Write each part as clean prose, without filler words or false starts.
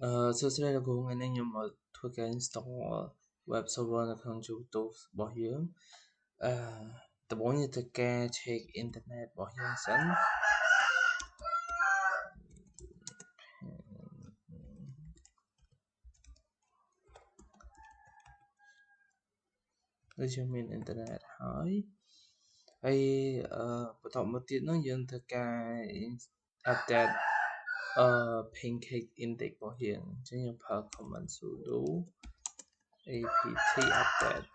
សួស្តីលោកគ្រូថ្ងៃនេះខ្ញុំមកធ្វើការ install web server នៅក្នុង YouTube របស់យើងដំបូងយើងត្រូវការ check internet របស់យើងសិនដូចជាមាន internet ហើយបន្តមកទៀតនោះយើងត្រូវការ update pancake index របស់យើងអញ្ចឹងយើងប្រើ command sudo apt update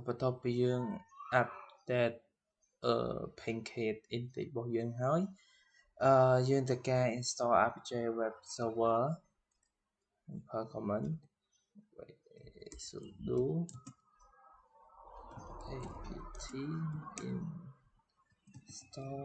បន្ទាប់ពីយើង update pancake index របស់យើងហើយយើងត្រូវការ install apt web server ប្រើ command sudo apt install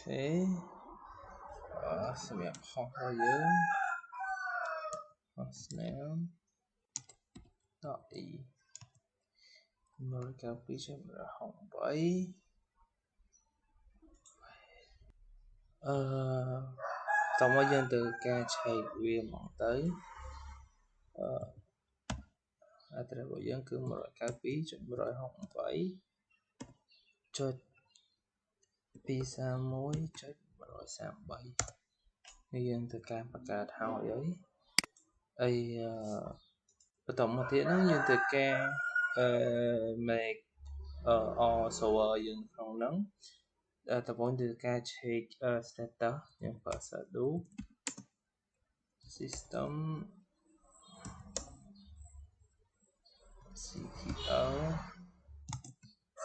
Okay សម្រាប់ host របស់យើង hostname .e 192.168តោះមកយើងទៅការឆែកវាហ្មងទៅaddress របស់យើងគឺ 192.168.231.133 នេះយើងទៅការបង្កើតហើយបន្តមកទៀតហ្នឹងយើងទៅការ make all server យើងក្នុងហ្នឹងដំបូងទៅការ check status យើងប្រើ sudo system ctl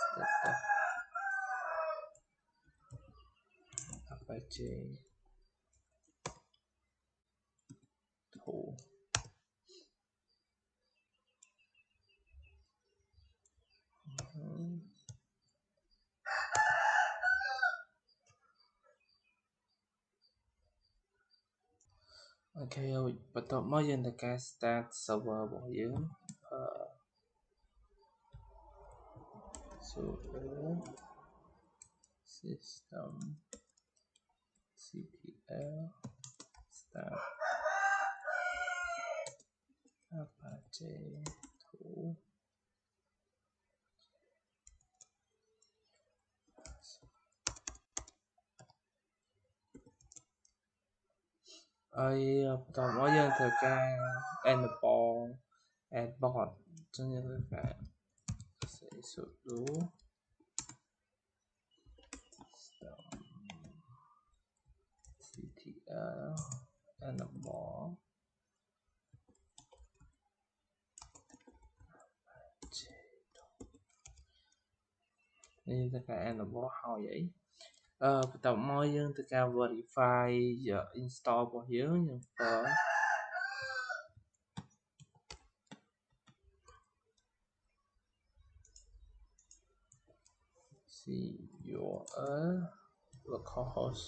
status apache tool Okay បន្ទាប់មកយើងទៅការ start server របស់យើងsudo system ctl start apache tool ហើយបន្តមកយើងត្រូវការ enable adbot អញ្ចឹងយើងត្រូវការ sudo ctl enableនេះត្រូវការ enable ហើយបន្ទាប់មកយើងត្រូវការ verify install របស់យើងប្រើ curl localhost